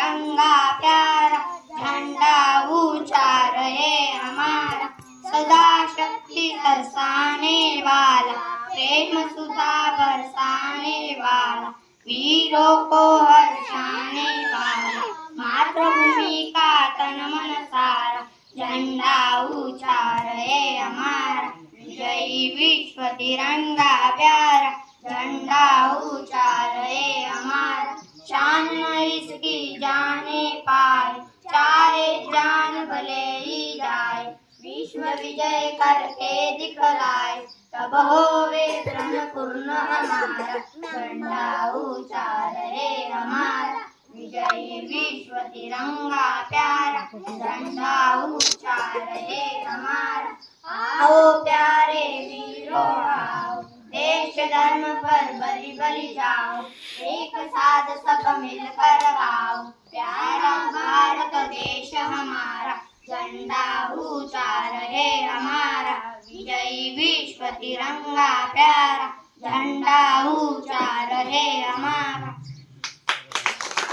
तिरंगा प्यारा, झंडा ऊंचा रहे हमारा, सदा शक्ति बरसाने वाला, प्रेम सुधा बरसाने वाला, वीरों को हर्षाने वाला, मातृभूमि का तन मन सारा, झंडा ऊंचा रहे हमारा, विजयी विश्व तिरंगा प्यारा, झंडा ऊंचा रहे हमारा, शान इसकी जाने पाए, चाहे जान भले ही जाए, विश्व विजय करके दिखलाए, तब होवे प्रण पूर्ण हमारा, झंडा ऊंचा रहे हमारा, विजयी विश्व तिरंगा प्यारा, झंडा ऊंचा रहे हमारा। आओ प्यारे वीरों आओ, देश धर्म पर बलि बलि जाओ, एक साथ सब मिलकर आओ, प्यारा भारत देश हमारा, झंडा ऊंचा रहे हमारा, विजयी विश्व तिरंगा प्यारा, झंडा ऊंचा रहे हमारा।